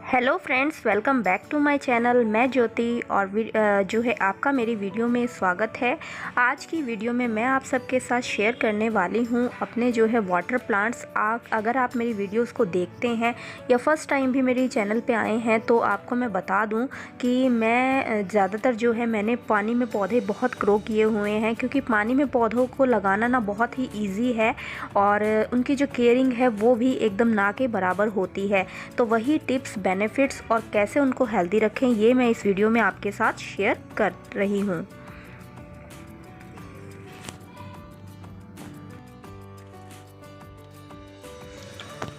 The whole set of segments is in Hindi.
Hello friends, welcome back to my channel. मैं ज्योति और जो है आपका मेरी वीडियो में स्वागत है। आज की वीडियो में मैं आप सबके साथ शेयर करने वाली हूं अपने जो है वाटर प्लांट्स। अगर आप मेरी वीडियोस को देखते हैं या फर्स्ट टाइम भी मेरी चैनल पे आए हैं तो आपको मैं बता दूं कि मैं ज़्यादातर जो है मैंने पानी में पौधे बहुत ग्रो किए हुए हैं, क्योंकि पानी में पौधों को लगाना ना बहुत ही ईजी है और उनकी जो केयरिंग है वो भी एकदम ना के बराबर होती है। तो वही टिप्स, बेनिफिट्स और कैसे उनको हेल्दी रखें, ये मैं इस वीडियो में आपके साथ शेयर कर रही हूँ।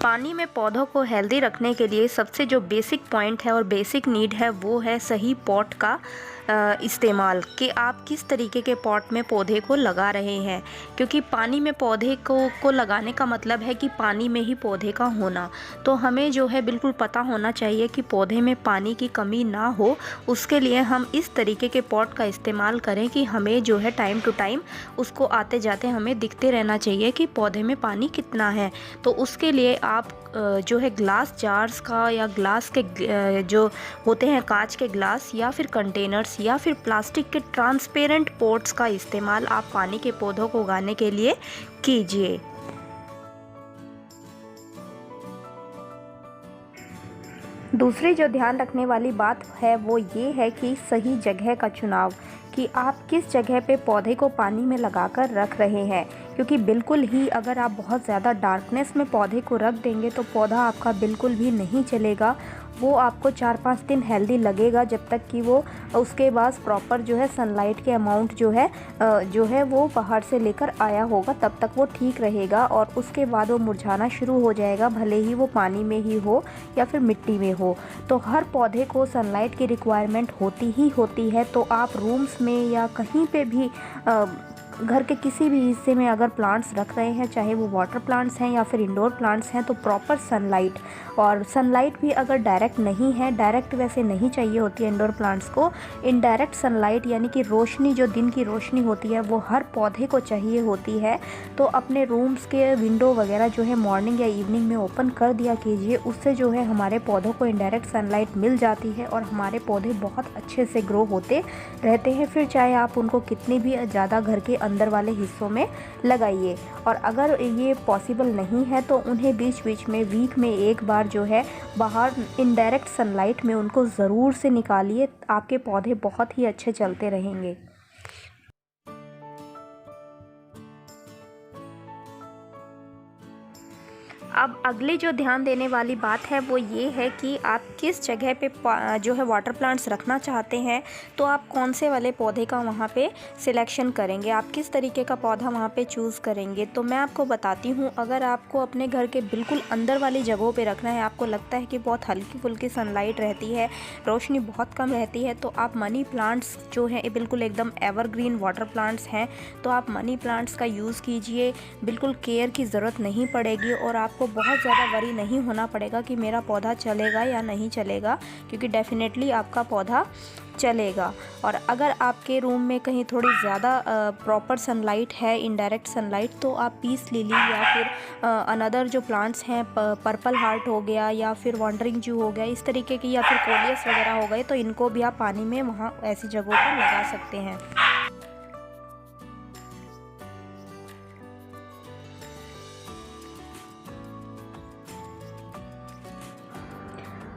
पानी में पौधों को हेल्दी रखने के लिए सबसे जो बेसिक पॉइंट है और बेसिक नीड है वो है सही पॉट का इस्तेमाल, कि आप किस तरीके के पॉट में पौधे को लगा रहे हैं। क्योंकि पानी में पौधे को लगाने का मतलब है कि पानी में ही पौधे का होना। तो हमें जो है बिल्कुल पता होना चाहिए कि पौधे में पानी की कमी ना हो। उसके लिए हम इस तरीके के पॉट का इस्तेमाल करें कि हमें जो है टाइम टू टाइम उसको आते जाते हमें दिखते रहना चाहिए कि पौधे में पानी कितना है। तो उसके लिए आप जो है ग्लास जार्स का या ग्लास के जो होते हैं कांच के ग्लास या फिर कंटेनर्स या फिर प्लास्टिक के ट्रांसपेरेंट पॉट्स का इस्तेमाल आप पानी के पौधों को उगाने के लिए कीजिए। दूसरी जो ध्यान रखने वाली बात है वो ये है कि सही जगह का चुनाव, कि आप किस जगह पे पौधे को पानी में लगाकर रख रहे हैं। क्योंकि बिल्कुल ही अगर आप बहुत ज़्यादा डार्कनेस में पौधे को रख देंगे तो पौधा आपका बिल्कुल भी नहीं चलेगा। वो आपको 4-5 दिन हेल्दी लगेगा, जब तक कि वो उसके बाद प्रॉपर जो है सनलाइट के अमाउंट जो है वो बाहर से लेकर आया होगा, तब तक वो ठीक रहेगा। और उसके बाद वो मुरझाना शुरू हो जाएगा, भले ही वो पानी में ही हो या फिर मिट्टी में हो। तो हर पौधे को सनलाइट की रिक्वायरमेंट होती ही होती है। तो आप रूम्स में या कहीं पे भी घर के किसी भी हिस्से में अगर प्लांट्स रख रहे हैं, चाहे वो वाटर प्लांट्स हैं या फिर इंडोर प्लांट्स हैं, तो प्रॉपर सनलाइट, और सनलाइट भी अगर डायरेक्ट नहीं है, डायरेक्ट वैसे नहीं चाहिए होती है इंडोर प्लांट्स को, इनडायरेक्ट सनलाइट यानी कि रोशनी, जो दिन की रोशनी होती है वो हर पौधे को चाहिए होती है। तो अपने रूम्स के विंडो वगैरह जो है मॉर्निंग या इवनिंग में ओपन कर दिया कीजिए। उससे जो है हमारे पौधों को इनडायरेक्ट सनलाइट मिल जाती है और हमारे पौधे बहुत अच्छे से ग्रो होते रहते हैं। फिर चाहे आप उनको कितनी भी ज़्यादा घर के अंदर वाले हिस्सों में लगाइए। और अगर ये पॉसिबल नहीं है तो उन्हें बीच बीच में वीक में एक बार जो है बाहर इनडायरेक्ट सनलाइट में उनको ज़रूर से निकालिए। आपके पौधे बहुत ही अच्छे चलते रहेंगे। अब अगली जो ध्यान देने वाली बात है वो ये है कि आप किस जगह पे जो है वाटर प्लांट्स रखना चाहते हैं, तो आप कौन से वाले पौधे का वहाँ पे सिलेक्शन करेंगे, आप किस तरीके का पौधा वहाँ पे चूज़ करेंगे। तो मैं आपको बताती हूँ, अगर आपको अपने घर के बिल्कुल अंदर वाली जगहों पे रखना है, आपको लगता है कि बहुत हल्की फुल्की सनलाइट रहती है, रोशनी बहुत कम रहती है, तो आप मनी प्लांट्स जो है बिल्कुल एकदम एवरग्रीन वाटर प्लांट्स हैं, तो आप मनी प्लांट्स का यूज़ कीजिए। बिल्कुल केयर की ज़रूरत नहीं पड़ेगी और आपको बहुत ज़्यादा वरी नहीं होना पड़ेगा कि मेरा पौधा चलेगा या नहीं चलेगा, क्योंकि डेफिनेटली आपका पौधा चलेगा। और अगर आपके रूम में कहीं थोड़ी ज़्यादा प्रॉपर सनलाइट है, इनडायरेक्ट सनलाइट, तो आप पीस लिली या फिर अनदर जो प्लांट्स हैं, पर्पल हार्ट हो गया या फिर वॉन्डरिंग जू हो गया, इस तरीके की, या फिर कोलियस वगैरह हो गए, तो इनको भी आप पानी में वहाँ ऐसी जगहों पर लगा सकते हैं।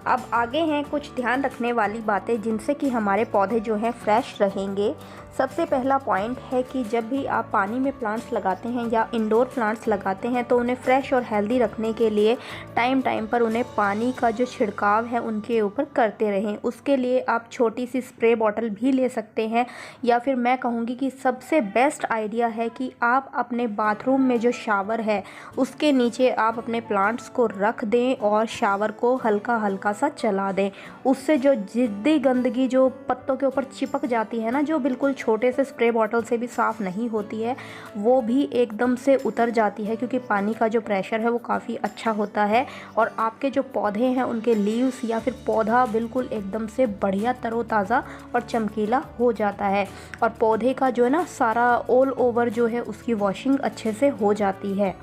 अब आगे हैं कुछ ध्यान रखने वाली बातें जिनसे कि हमारे पौधे जो हैं फ्रेश रहेंगे। सबसे पहला पॉइंट है कि जब भी आप पानी में प्लांट्स लगाते हैं या इंडोर प्लांट्स लगाते हैं तो उन्हें फ्रेश और हेल्दी रखने के लिए टाइम टाइम पर उन्हें पानी का जो छिड़काव है उनके ऊपर करते रहें। उसके लिए आप छोटी सी स्प्रे बॉटल भी ले सकते हैं, या फिर मैं कहूँगी कि सबसे बेस्ट आइडिया है कि आप अपने बाथरूम में जो शावर है उसके नीचे आप अपने प्लांट्स को रख दें और शावर को हल्का हल्का सा चला दें। उससे जो जिद्दी गंदगी जो पत्तों के ऊपर चिपक जाती है ना, जो बिल्कुल छोटे से स्प्रे बॉटल से भी साफ़ नहीं होती है, वो भी एकदम से उतर जाती है, क्योंकि पानी का जो प्रेशर है वो काफ़ी अच्छा होता है और आपके जो पौधे हैं उनके लीव्स या फिर पौधा बिल्कुल एकदम से बढ़िया तरोताज़ा और चमकीला हो जाता है। और पौधे का जो है ना सारा ऑल ओवर जो है उसकी वॉशिंग अच्छे से हो जाती है।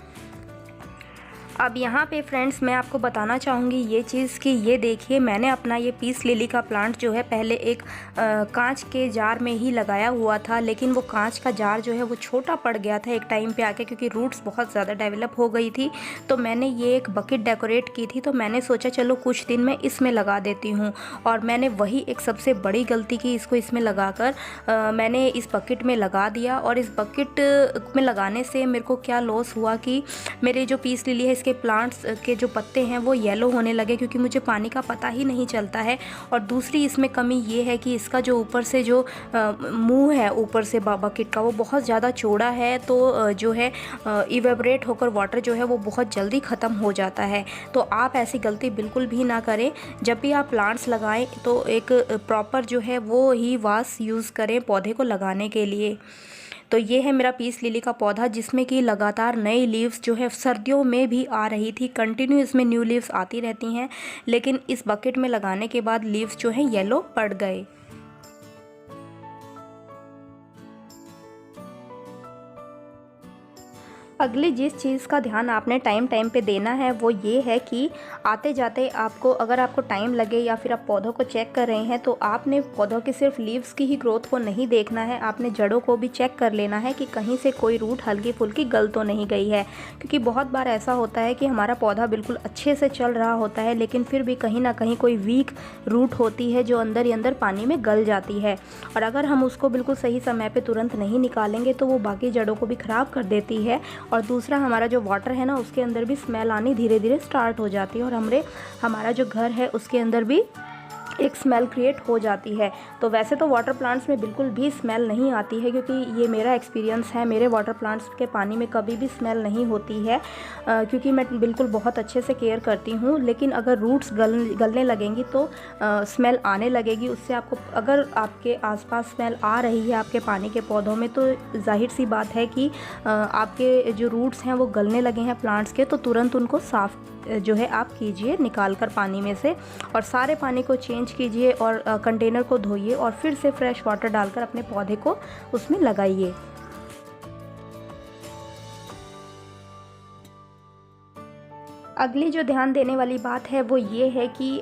अब यहाँ पे फ्रेंड्स मैं आपको बताना चाहूँगी ये चीज़ कि ये देखिए, मैंने अपना ये पीस लिली का प्लांट जो है पहले एक कांच के जार में ही लगाया हुआ था, लेकिन वो कांच का जार जो है वो छोटा पड़ गया था एक टाइम पे आके, क्योंकि रूट्स बहुत ज़्यादा डेवलप हो गई थी। तो मैंने ये एक बकेट डेकोरेट की थी, तो मैंने सोचा चलो कुछ दिन में इसमें लगा देती हूँ, और मैंने वही एक सबसे बड़ी गलती की, इसको इसमें लगाकर मैंने इस बकेट में लगा दिया। और इस बकेट में लगाने से मेरे को क्या लॉस हुआ कि मेरे जो पीस लिली है इसके प्लांट्स के जो पत्ते हैं वो येलो होने लगे, क्योंकि मुझे पानी का पता ही नहीं चलता है। और दूसरी इसमें कमी ये है कि इसका जो ऊपर से जो मुंह है ऊपर से बकेट का, वो बहुत ज़्यादा चौड़ा है, तो जो है इवेपोरेट होकर वाटर जो है वो बहुत जल्दी ख़त्म हो जाता है। तो आप ऐसी गलती बिल्कुल भी ना करें। जब भी आप प्लांट्स लगाएं तो एक प्रॉपर जो है वो ही वास यूज़ करें पौधे को लगाने के लिए। तो ये है मेरा पीस लिली का पौधा, जिसमें कि लगातार नई लीव्स जो है सर्दियों में भी आ रही थी, कंटिन्यू इसमें न्यू लीव्स आती रहती हैं, लेकिन इस बकेट में लगाने के बाद लीव्स जो है येलो पड़ गए। अगली जिस चीज़ का ध्यान आपने टाइम पे देना है वो ये है कि आते जाते आपको, अगर आपको टाइम लगे या फिर आप पौधों को चेक कर रहे हैं, तो आपने पौधों के सिर्फ लीव्स की ही ग्रोथ को नहीं देखना है, आपने जड़ों को भी चेक कर लेना है कि कहीं से कोई रूट हल्की फुल्की गल तो नहीं गई है। क्योंकि बहुत बार ऐसा होता है कि हमारा पौधा बिल्कुल अच्छे से चल रहा होता है, लेकिन फिर भी कहीं ना कहीं कोई वीक रूट होती है जो अंदर ही अंदर पानी में गल जाती है, और अगर हम उसको बिल्कुल सही समय पर तुरंत नहीं निकालेंगे तो वो बाकी जड़ों को भी ख़राब कर देती है। और दूसरा, हमारा जो वाटर है ना, उसके अंदर भी स्मेल आनी धीरे धीरे स्टार्ट हो जाती है, और हमारा जो घर है उसके अंदर भी एक स्मेल क्रिएट हो जाती है। तो वैसे तो वाटर प्लांट्स में बिल्कुल भी स्मेल नहीं आती है, क्योंकि ये मेरा एक्सपीरियंस है, मेरे वाटर प्लांट्स के पानी में कभी भी स्मेल नहीं होती है, क्योंकि मैं बिल्कुल बहुत अच्छे से केयर करती हूँ। लेकिन अगर रूट्स गलने लगेंगी तो स्मेल आने लगेगी। उससे आपको, अगर आपके आसपास स्मेल आ रही है आपके पानी के पौधों में, तो जाहिर सी बात है कि आपके जो रूट्स हैं वो गलने लगे हैं प्लांट्स के, तो तुरंत उनको साफ़ जो है आप कीजिए निकाल कर पानी में से, और सारे पानी को चेंज कीजिए और कंटेनर को धोइए और फिर से फ्रेश वाटर डालकर अपने पौधे को उसमें लगाइए। अगली जो ध्यान देने वाली बात है वो ये है कि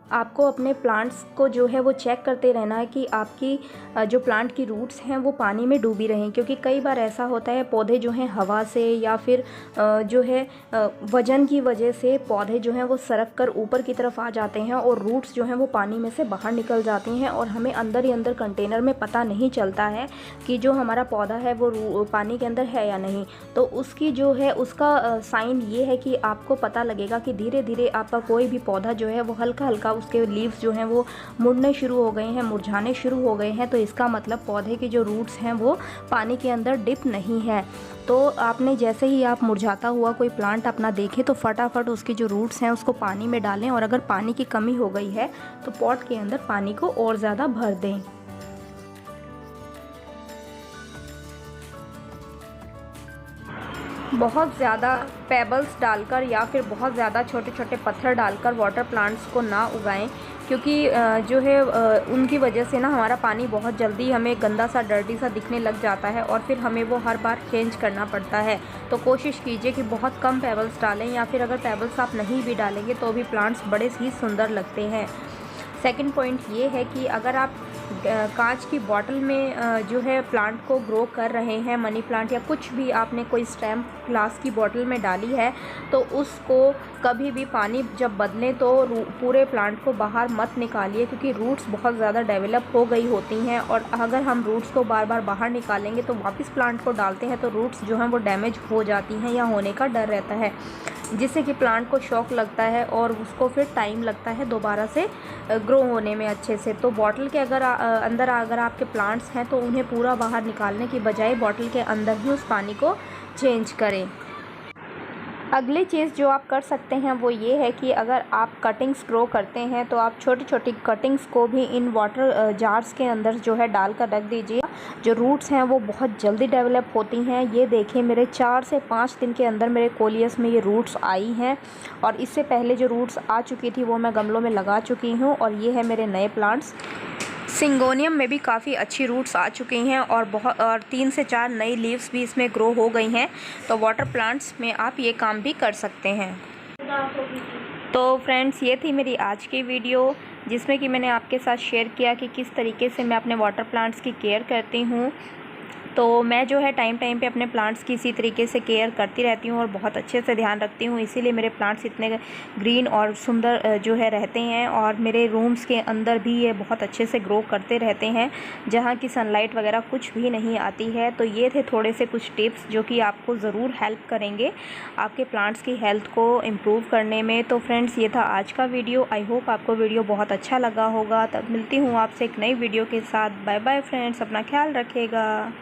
आपको अपने प्लांट्स को जो है वो चेक करते रहना है कि आपकी जो प्लांट की रूट्स हैं वो पानी में डूबी रहें, क्योंकि कई बार ऐसा होता है पौधे जो हैं हवा से या फिर जो है वजन की वजह से पौधे जो हैं वो सरक कर ऊपर की तरफ आ जाते हैं, और रूट्स जो हैं वो पानी में से बाहर निकल जाती हैं, और हमें अंदर ही अंदर कंटेनर में पता नहीं चलता है कि जो हमारा पौधा है वो पानी के अंदर है या नहीं। तो उसकी जो है उसका साइन ये है कि आपको पता लगेगा कि धीरे धीरे आपका कोई भी पौधा जो है वो हल्का हल्का उसके लीव्स जो हैं वो मुड़ने शुरू हो गए हैं, मुरझाने शुरू हो गए हैं, तो इसका मतलब पौधे के जो रूट्स हैं वो पानी के अंदर डिप नहीं है। तो आपने जैसे ही आप मुरझाता हुआ कोई प्लांट अपना देखे तो फटाफट उसकी जो रूट्स हैं उसको पानी में डालें, और अगर पानी की कमी हो गई है तो पॉट के अंदर पानी को और ज़्यादा भर दें। बहुत ज़्यादा पेबल्स डालकर या फिर बहुत ज़्यादा छोटे छोटे पत्थर डालकर वाटर प्लांट्स को ना उगाएं, क्योंकि जो है उनकी वजह से ना हमारा पानी बहुत जल्दी हमें गंदा सा डर्टी सा दिखने लग जाता है, और फिर हमें वो हर बार चेंज करना पड़ता है। तो कोशिश कीजिए कि बहुत कम पेबल्स डालें, या फिर अगर पेबल्स आप नहीं भी डालेंगे तो भी प्लांट्स बड़े ही सुंदर लगते हैं। सेकंड पॉइंट ये है कि अगर आप कांच की बॉटल में जो है प्लांट को ग्रो कर रहे हैं, मनी प्लांट या कुछ भी आपने कोई स्टेम ग्लास की बॉटल में डाली है, तो उसको कभी भी पानी जब बदलें तो पूरे प्लांट को बाहर मत निकालिए, क्योंकि रूट्स बहुत ज़्यादा डेवलप हो गई होती हैं, और अगर हम रूट्स को बार बार बाहर निकालेंगे तो वापस प्लांट को डालते हैं तो रूट्स जो हैं वो डैमेज हो जाती हैं या होने का डर रहता है, जिससे कि प्लांट को शॉक लगता है और उसको फिर टाइम लगता है दोबारा से ग्रो होने में अच्छे से। तो बॉटल के अंदर अगर आपके प्लांट्स हैं तो उन्हें पूरा बाहर निकालने की बजाय बॉटल के अंदर ही उस पानी को चेंज करें। अगली चीज़ जो आप कर सकते हैं वो ये है कि अगर आप कटिंग्स ग्रो करते हैं तो आप छोटी छोटी कटिंग्स को भी इन वाटर जार्स के अंदर जो है डाल कर रख दीजिए। जो रूट्स हैं वो बहुत जल्दी डेवलप होती हैं। ये देखिए मेरे 4 से 5 दिन के अंदर मेरे कोलियस में ये रूट्स आई हैं, और इससे पहले जो रूट्स आ चुकी थी वो मैं गमलों में लगा चुकी हूँ, और ये है मेरे नए प्लांट्स। सिंगोनियम में भी काफ़ी अच्छी रूट्स आ चुकी हैं और 3 से 4 नई लीव्स भी इसमें ग्रो हो गई हैं। तो वाटर प्लांट्स में आप ये काम भी कर सकते हैं। तो फ्रेंड्स, ये थी मेरी आज की वीडियो, जिसमें कि मैंने आपके साथ शेयर किया कि किस तरीके से मैं अपने वाटर प्लांट्स की केयर करती हूँ। तो मैं जो है टाइम टाइम पे अपने प्लांट्स की इसी तरीके से केयर करती रहती हूँ और बहुत अच्छे से ध्यान रखती हूँ, इसीलिए मेरे प्लांट्स इतने ग्रीन और सुंदर जो है रहते हैं। और मेरे रूम्स के अंदर भी ये बहुत अच्छे से ग्रो करते रहते हैं, जहाँ की सनलाइट वगैरह कुछ भी नहीं आती है। तो ये थे थोड़े से कुछ टिप्स जो कि आपको ज़रूर हेल्प करेंगे आपके प्लांट्स की हेल्थ को इम्प्रूव करने में। तो फ्रेंड्स, ये था आज का वीडियो। आई होप आपको वीडियो बहुत अच्छा लगा होगा। तब मिलती हूँ आपसे एक नई वीडियो के साथ। बाय बाय फ्रेंड्स, अपना ख्याल रखिएगा।